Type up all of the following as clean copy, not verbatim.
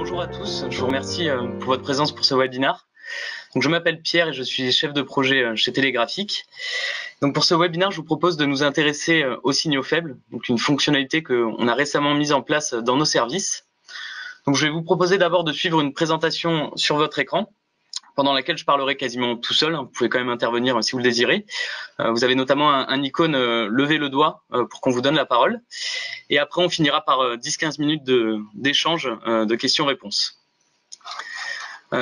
Bonjour à tous, je vous remercie pour votre présence pour ce webinaire. Donc, je m'appelle Pierre et je suis chef de projet chez Télégraphique. Donc, pour ce webinaire, je vous propose de nous intéresser aux signaux faibles, donc une fonctionnalité qu'on a récemment mise en place dans nos services. Donc, je vais vous proposer d'abord de suivre une présentation sur votre écran, pendant laquelle je parlerai quasiment tout seul. Vous pouvez quand même intervenir si vous le désirez. Vous avez notamment un icône lever le doigt pour qu'on vous donne la parole. Et après, on finira par 10-15 minutes d'échange de questions-réponses.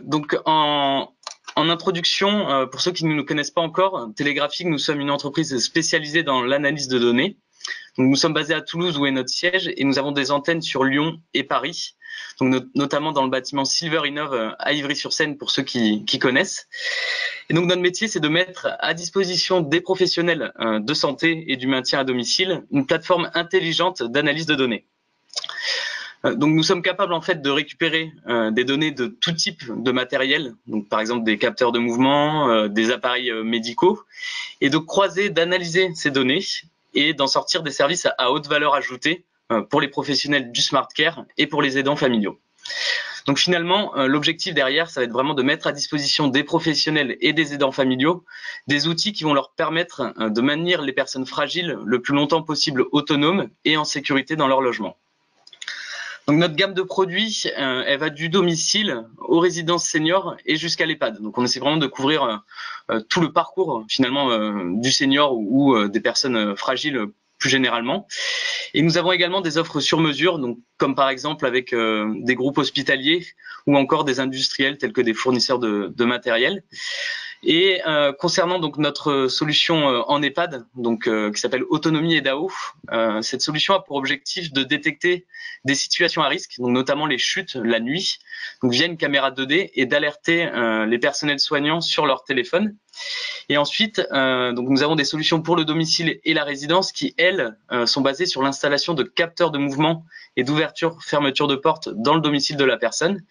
Donc, en introduction, pour ceux qui ne nous connaissent pas encore, Télégraphique, nous sommes une entreprise spécialisée dans l'analyse de données. Donc, nous sommes basés à Toulouse où est notre siège et nous avons des antennes sur Lyon et Paris, donc notamment dans le bâtiment Silver Innov à Ivry-sur-Seine pour ceux qui connaissent. Et donc notre métier, c'est de mettre à disposition des professionnels de santé et du maintien à domicile une plateforme intelligente d'analyse de données. Donc nous sommes capables en fait de récupérer des données de tout type de matériel, donc par exemple des capteurs de mouvement, des appareils médicaux, et de croiser, d'analyser ces données et d'en sortir des services à haute valeur ajoutée pour les professionnels du smart care et pour les aidants familiaux. Donc finalement, l'objectif derrière, ça va être vraiment de mettre à disposition des professionnels et des aidants familiaux des outils qui vont leur permettre de maintenir les personnes fragiles le plus longtemps possible autonomes et en sécurité dans leur logement. Donc notre gamme de produits, elle va du domicile aux résidences seniors et jusqu'à l'EHPAD. Donc on essaie vraiment de couvrir tout le parcours finalement du senior ou des personnes fragiles plus généralement. Et nous avons également des offres sur mesure, donc comme par exemple avec des groupes hospitaliers ou encore des industriels tels que des fournisseurs de matériel. Et concernant donc notre solution en EHPAD, donc qui s'appelle Autonomie et DAO, cette solution a pour objectif de détecter des situations à risque, donc notamment les chutes la nuit, donc via une caméra 2D et d'alerter les personnels soignants sur leur téléphone. Et ensuite, donc nous avons des solutions pour le domicile et la résidence qui, elles, sont basées sur l'installation de capteurs de mouvement et d'ouverture-fermeture de porte dans le domicile de la personne.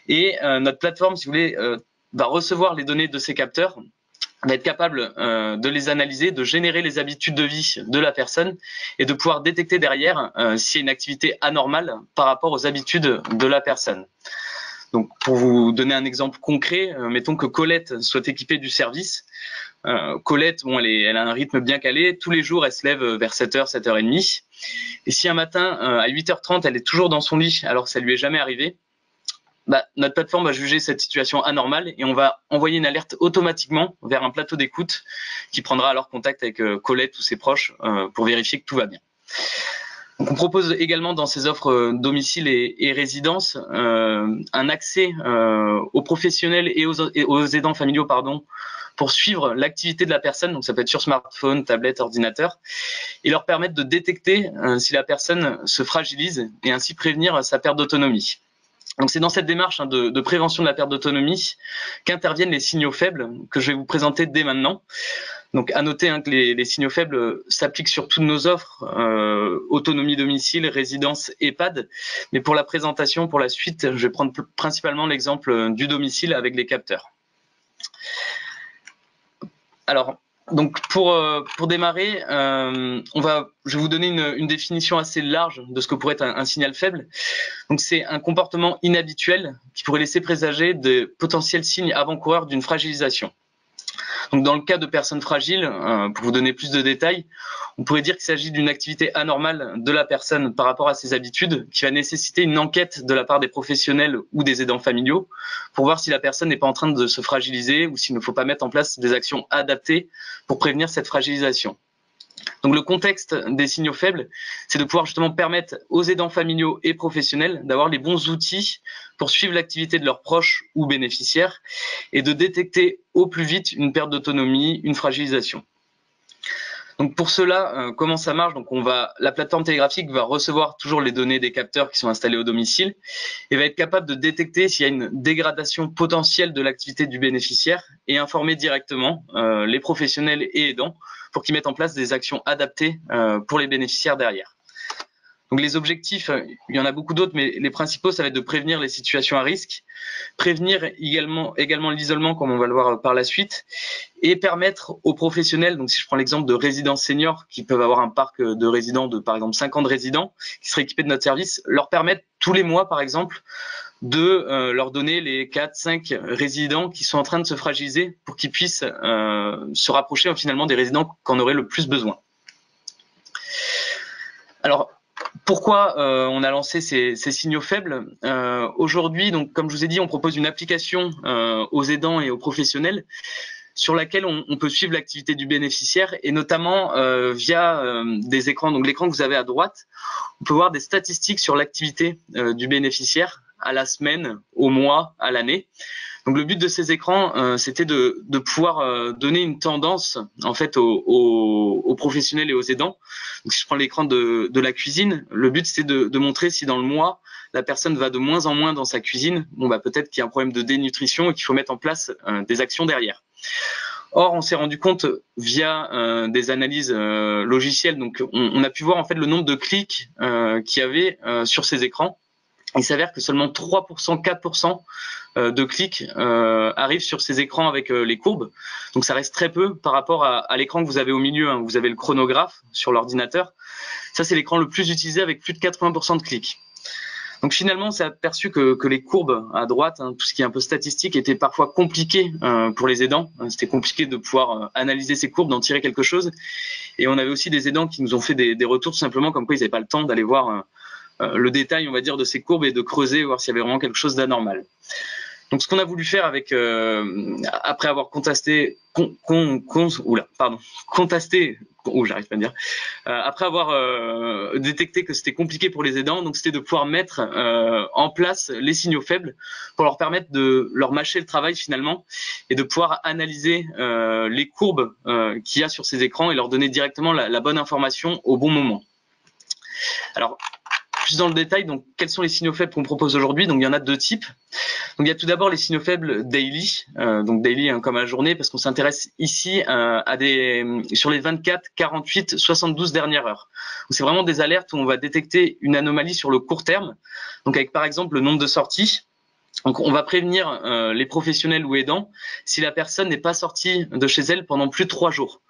Et notre plateforme, si vous voulez, va recevoir les données de ces capteurs, va être capable de les analyser, de générer les habitudes de vie de la personne et de pouvoir détecter derrière s'il y a une activité anormale par rapport aux habitudes de la personne. Donc, pour vous donner un exemple concret, mettons que Colette soit équipée du service. Colette, bon, elle a un rythme bien calé. Tous les jours, elle se lève vers 7h, 7h30. Et si un matin, à 8h30, elle est toujours dans son lit alors que ça lui est jamais arrivé, notre plateforme va juger cette situation anormale et on va envoyer une alerte automatiquement vers un plateau d'écoute qui prendra alors contact avec Colette ou ses proches pour vérifier que tout va bien. Donc, on propose également dans ces offres domicile et résidence un accès aux professionnels et aux aidants familiaux pour suivre l'activité de la personne, donc ça peut être sur smartphone, tablette, ordinateur, et leur permettre de détecter si la personne se fragilise et ainsi prévenir sa perte d'autonomie. Donc c'est dans cette démarche de prévention de la perte d'autonomie qu'interviennent les signaux faibles que je vais vous présenter dès maintenant. Donc à noter que les signaux faibles s'appliquent sur toutes nos offres, autonomie domicile, résidence, EHPAD. Mais pour la présentation, pour la suite, je vais prendre principalement l'exemple du domicile avec les capteurs. Alors, donc pour démarrer, je vais vous donner une définition assez large de ce que pourrait être un signal faible. Donc c'est un comportement inhabituel qui pourrait laisser présager de potentiels signes avant-coureurs d'une fragilisation. Donc dans le cas de personnes fragiles, pour vous donner plus de détails, on pourrait dire qu'il s'agit d'une activité anormale de la personne par rapport à ses habitudes qui va nécessiter une enquête de la part des professionnels ou des aidants familiaux pour voir si la personne n'est pas en train de se fragiliser ou s'il ne faut pas mettre en place des actions adaptées pour prévenir cette fragilisation. Donc le contexte des signaux faibles, c'est de pouvoir justement permettre aux aidants familiaux et professionnels d'avoir les bons outils pour suivre l'activité de leurs proches ou bénéficiaires et de détecter au plus vite une perte d'autonomie, une fragilisation. Donc pour cela, comment ça marche? Donc la plateforme Télégraphique va recevoir toujours les données des capteurs qui sont installés au domicile et va être capable de détecter s'il y a une dégradation potentielle de l'activité du bénéficiaire et informer directement les professionnels et aidants pour qu'ils mettent en place des actions adaptées pour les bénéficiaires derrière. Donc les objectifs, il y en a beaucoup d'autres, mais les principaux, ça va être de prévenir les situations à risque, prévenir également l'isolement, comme on va le voir par la suite, et permettre aux professionnels, donc si je prends l'exemple de résidents seniors qui peuvent avoir un parc de résidents de par exemple 50 résidents qui seraient équipés de notre service, leur permettre tous les mois par exemple de leur donner les 4-5 résidents qui sont en train de se fragiliser pour qu'ils puissent se rapprocher finalement des résidents qu'en auraient le plus besoin. Alors, pourquoi on a lancé ces signaux faibles? Aujourd'hui, donc comme je vous ai dit, on propose une application aux aidants et aux professionnels sur laquelle on peut suivre l'activité du bénéficiaire et notamment via des écrans. Donc l'écran que vous avez à droite, on peut voir des statistiques sur l'activité du bénéficiaire à la semaine, au mois, à l'année. Donc le but de ces écrans, c'était de pouvoir donner une tendance en fait aux professionnels et aux aidants. Donc si je prends l'écran de la cuisine, le but c'est de montrer si dans le mois la personne va de moins en moins dans sa cuisine, bon bah peut-être qu'il y a un problème de dénutrition et qu'il faut mettre en place des actions derrière. Or, on s'est rendu compte via des analyses logicielles, donc on a pu voir en fait le nombre de clics qu'il y avait sur ces écrans. Il s'avère que seulement 3%, 4% de clics arrivent sur ces écrans avec les courbes. Donc ça reste très peu par rapport à l'écran que vous avez au milieu. Hein. Vous avez le chronographe sur l'ordinateur. Ça, c'est l'écran le plus utilisé avec plus de 80% de clics. Donc finalement, on s'est aperçu que les courbes à droite, hein, tout ce qui est un peu statistique, était parfois compliqué pour les aidants. C'était compliqué de pouvoir analyser ces courbes, d'en tirer quelque chose. Et on avait aussi des aidants qui nous ont fait des retours tout simplement comme quoi ils n'avaient pas le temps d'aller voir le détail, on va dire, de ces courbes et de creuser, voir s'il y avait vraiment quelque chose d'anormal. Donc, ce qu'on a voulu faire avec, après avoir contesté, j'arrive pas à dire, après avoir détecté que c'était compliqué pour les aidants, donc c'était de pouvoir mettre en place les signaux faibles pour leur permettre de leur mâcher le travail finalement et de pouvoir analyser les courbes qu'il y a sur ces écrans et leur donner directement la bonne information au bon moment. Alors, plus dans le détail, donc quels sont les signaux faibles qu'on propose aujourd'hui? Donc il y en a deux types. Donc il y a tout d'abord les signaux faibles daily, donc daily comme à la journée, parce qu'on s'intéresse ici sur les 24, 48, 72 dernières heures. C'est vraiment des alertes où on va détecter une anomalie sur le court terme, donc avec par exemple le nombre de sorties. Donc on va prévenir les professionnels ou aidants si la personne n'est pas sortie de chez elle pendant plus de 3 jours.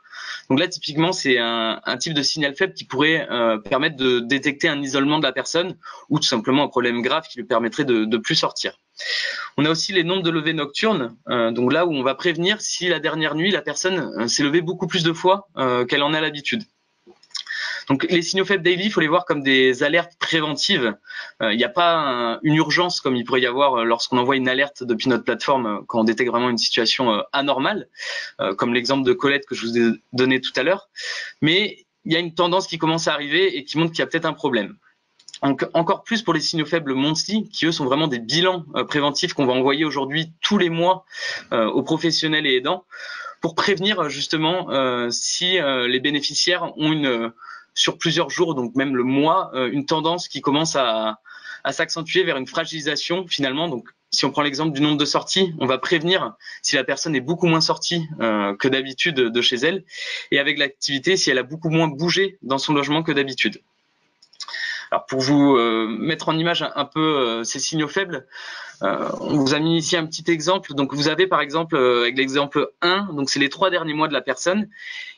Donc là, typiquement, c'est un type de signal faible qui pourrait permettre de détecter un isolement de la personne ou tout simplement un problème grave qui lui permettrait de plus sortir. On a aussi les nombres de levées nocturnes, donc là où on va prévenir si la dernière nuit, la personne s'est levée beaucoup plus de fois qu'elle en a l'habitude. Donc les signaux faibles daily, il faut les voir comme des alertes préventives. Il n'y a pas une urgence comme il pourrait y avoir lorsqu'on envoie une alerte depuis notre plateforme quand on détecte vraiment une situation anormale, comme l'exemple de Colette que je vous ai donné tout à l'heure. Mais il y a une tendance qui commence à arriver et qui montre qu'il y a peut-être un problème. Donc, encore plus pour les signaux faibles monthly, qui eux sont vraiment des bilans préventifs qu'on va envoyer aujourd'hui tous les mois aux professionnels et aidants pour prévenir justement si les bénéficiaires ont sur plusieurs jours, donc même le mois, une tendance qui commence à s'accentuer vers une fragilisation finalement. Donc si on prend l'exemple du nombre de sorties, on va prévenir si la personne est beaucoup moins sortie que d'habitude de chez elle, et avec l'activité, si elle a beaucoup moins bougé dans son logement que d'habitude. Alors pour vous mettre en image un peu ces signaux faibles, on vous a mis ici un petit exemple. Donc vous avez par exemple avec l'exemple 1, donc c'est les 3 derniers mois de la personne,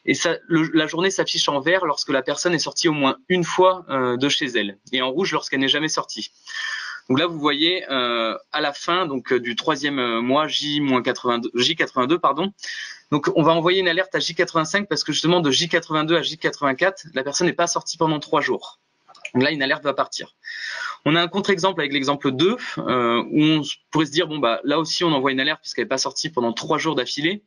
et la journée s'affiche en vert lorsque la personne est sortie au moins une fois de chez elle, et en rouge lorsqu'elle n'est jamais sortie. Donc là vous voyez à la fin donc du 3e mois J82 pardon. Donc on va envoyer une alerte à J85 parce que justement de J82 à J84, la personne n'est pas sortie pendant 3 jours. Donc là, une alerte va partir. On a un contre-exemple avec l'exemple 2, où on pourrait se dire, bon, bah, là aussi, on envoie une alerte puisqu'elle n'est pas sortie pendant 3 jours d'affilée.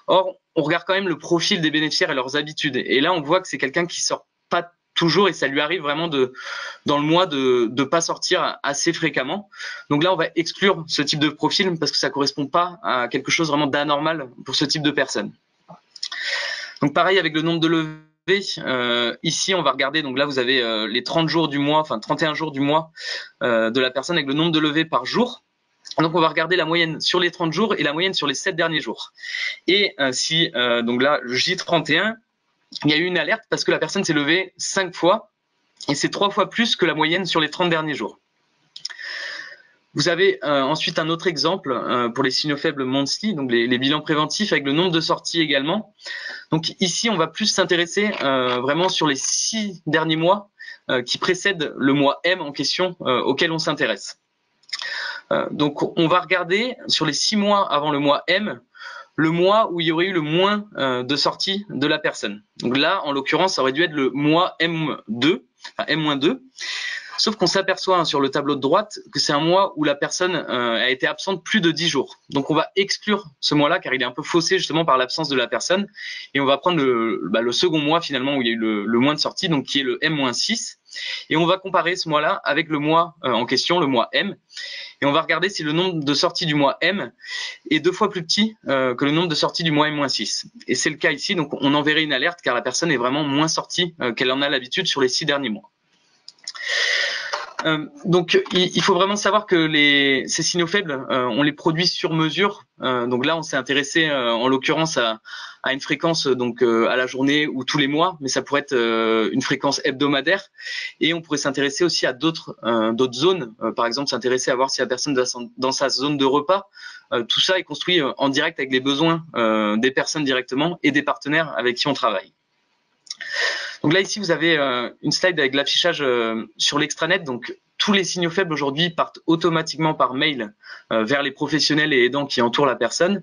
Or, on regarde quand même le profil des bénéficiaires et leurs habitudes. Et là, on voit que c'est quelqu'un qui sort pas toujours et ça lui arrive vraiment dans le mois de pas sortir assez fréquemment. Donc là, on va exclure ce type de profil parce que ça correspond pas à quelque chose vraiment d'anormal pour ce type de personne. Donc pareil avec le nombre de levées. Ici, on va regarder, donc là, vous avez les 30 jours du mois, enfin 31 jours du mois de la personne avec le nombre de levées par jour. Donc, on va regarder la moyenne sur les 30 jours et la moyenne sur les 7 derniers jours. Et si, donc là, le J31, il y a eu une alerte parce que la personne s'est levée 5 fois et c'est 3 fois plus que la moyenne sur les 30 derniers jours. Vous avez ensuite un autre exemple pour les signaux faibles monthly, donc les bilans préventifs avec le nombre de sorties également. Donc ici, on va plus s'intéresser vraiment sur les 6 derniers mois qui précèdent le mois M en question auquel on s'intéresse. Donc on va regarder sur les 6 mois avant le mois M, le mois où il y aurait eu le moins de sorties de la personne. Donc là, en l'occurrence, ça aurait dû être le mois M2, enfin M-2. Sauf qu'on s'aperçoit sur le tableau de droite que c'est un mois où la personne a été absente plus de 10 jours. Donc on va exclure ce mois-là car il est un peu faussé justement par l'absence de la personne. Et on va prendre le second mois finalement où il y a eu le moins de sorties, donc qui est le M-6. Et on va comparer ce mois-là avec le mois en question, le mois M. Et on va regarder si le nombre de sorties du mois M est 2 fois plus petit que le nombre de sorties du mois M-6. Et c'est le cas ici, donc on enverrait une alerte car la personne est vraiment moins sortie qu'elle en a l'habitude sur les 6 derniers mois. Donc il faut vraiment savoir que ces signaux faibles, on les produit sur mesure. Donc là, on s'est intéressé en l'occurrence à une fréquence donc à la journée ou tous les mois, mais ça pourrait être une fréquence hebdomadaire. Et on pourrait s'intéresser aussi à d'autres zones. Par exemple, s'intéresser à voir si la personne dans sa zone de repas. Tout ça est construit en direct avec les besoins des personnes directement et des partenaires avec qui on travaille. Donc là, ici, vous avez une slide avec l'affichage sur l'extranet. Donc, tous les signaux faibles aujourd'hui partent automatiquement par mail vers les professionnels et aidants qui entourent la personne.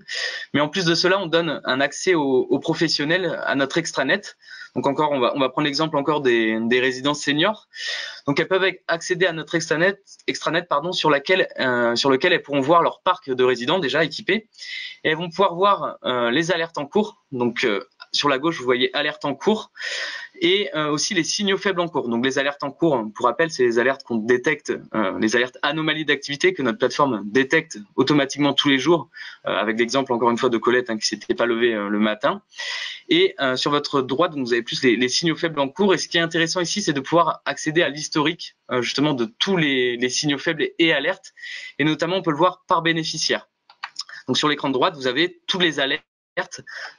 Mais en plus de cela, on donne un accès aux professionnels à notre extranet. Donc encore, on va prendre l'exemple encore des résidences seniors. Donc elles peuvent accéder à notre extranet sur lequel elles pourront voir leur parc de résidents déjà équipés. Et elles vont pouvoir voir les alertes en cours. Donc sur la gauche, vous voyez alerte en cours et aussi les signaux faibles en cours. Donc les alertes en cours, pour rappel, c'est les alertes qu'on détecte, les alertes anomalies d'activité que notre plateforme détecte automatiquement tous les jours, avec l'exemple encore une fois de Colette qui s'était pas levée le matin. Et sur votre droite, vous avez plus les signaux faibles en cours. Et ce qui est intéressant ici, c'est de pouvoir accéder à l'historique justement de tous les signaux faibles et alertes. Et notamment, on peut le voir par bénéficiaire. Donc sur l'écran de droite, vous avez toutes les alertes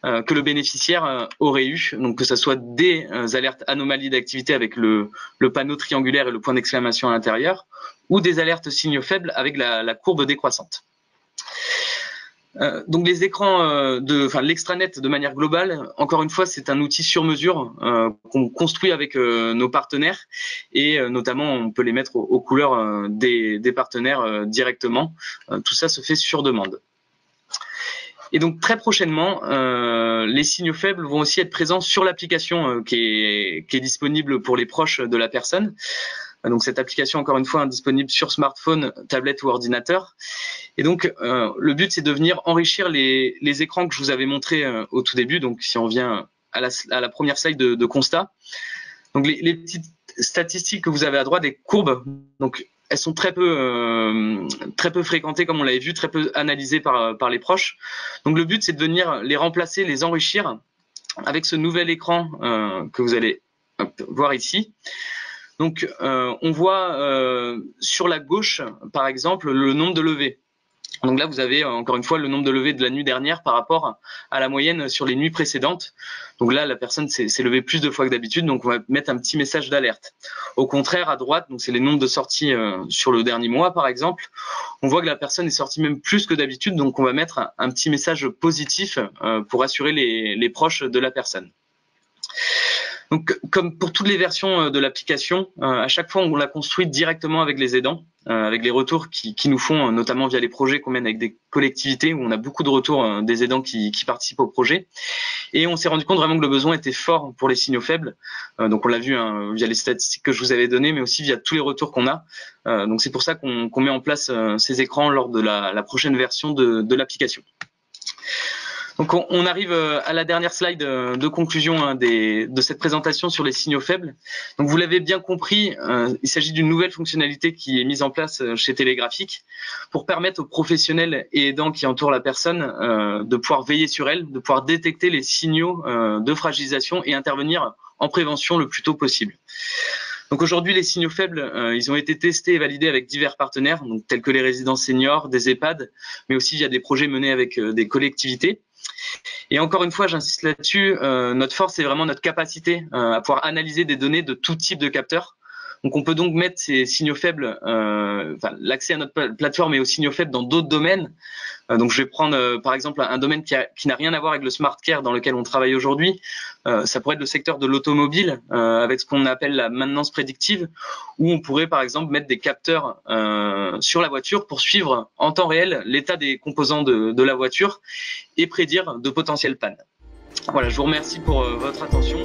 que le bénéficiaire aurait eu, donc que ce soit des alertes anomalies d'activité avec le panneau triangulaire et le point d'exclamation à l'intérieur, ou des alertes signaux faibles avec la courbe décroissante. Donc les écrans l'extranet de manière globale, encore une fois, c'est un outil sur mesure qu'on construit avec nos partenaires et notamment on peut les mettre aux couleurs des partenaires directement. Tout ça se fait sur demande. Et donc très prochainement, les signaux faibles vont aussi être présents sur l'application qui est disponible pour les proches de la personne. Donc cette application, encore une fois, disponible sur smartphone, tablette ou ordinateur. Et donc le but, c'est de venir enrichir les écrans que je vous avais montrés au tout début. Donc si on vient à la première slide de constat. Donc les petites statistiques que vous avez à droite, des courbes, donc elles sont très peu fréquentées, comme on l'avait vu, très peu analysées par les proches. Donc le but, c'est de venir les remplacer, les enrichir avec ce nouvel écran que vous allez voir ici. Donc on voit sur la gauche, par exemple, le nombre de levées. Donc là, vous avez encore une fois le nombre de levées de la nuit dernière par rapport à la moyenne sur les nuits précédentes. Donc là, la personne s'est levée plus de fois que d'habitude, donc on va mettre un petit message d'alerte. Au contraire, à droite, donc c'est les nombres de sorties sur le dernier mois, par exemple. On voit que la personne est sortie même plus que d'habitude, donc on va mettre un petit message positif pour assurer les proches de la personne. Donc, comme pour toutes les versions de l'application, à chaque fois, on la construit directement avec les aidants, avec les retours qui nous font, notamment via les projets qu'on mène avec des collectivités, où on a beaucoup de retours des aidants qui participent au projet. Et on s'est rendu compte vraiment que le besoin était fort pour les signaux faibles. Donc, on l'a vu via les statistiques que je vous avais données, mais aussi via tous les retours qu'on a. Donc, c'est pour ça qu'on met en place ces écrans lors de la prochaine version de l'application. Donc on arrive à la dernière slide de conclusion de cette présentation sur les signaux faibles. Donc vous l'avez bien compris, il s'agit d'une nouvelle fonctionnalité qui est mise en place chez Télégraphique pour permettre aux professionnels et aidants qui entourent la personne de pouvoir veiller sur elle, de pouvoir détecter les signaux de fragilisation et intervenir en prévention le plus tôt possible. Donc aujourd'hui, les signaux faibles, ils ont été testés et validés avec divers partenaires, donc tels que les résidences seniors, des EHPAD, mais aussi via des projets menés avec des collectivités. Et encore une fois, j'insiste là-dessus, notre force, c'est vraiment notre capacité à pouvoir analyser des données de tout type de capteurs Donc on peut donc mettre ces signaux faibles, l'accès à notre plateforme et aux signaux faibles dans d'autres domaines. Donc je vais prendre par exemple un domaine qui n'a rien à voir avec le smart care dans lequel on travaille aujourd'hui. Ça pourrait être le secteur de l'automobile avec ce qu'on appelle la maintenance prédictive, où on pourrait par exemple mettre des capteurs sur la voiture pour suivre en temps réel l'état des composants de la voiture et prédire de potentielles pannes. Voilà, je vous remercie pour votre attention.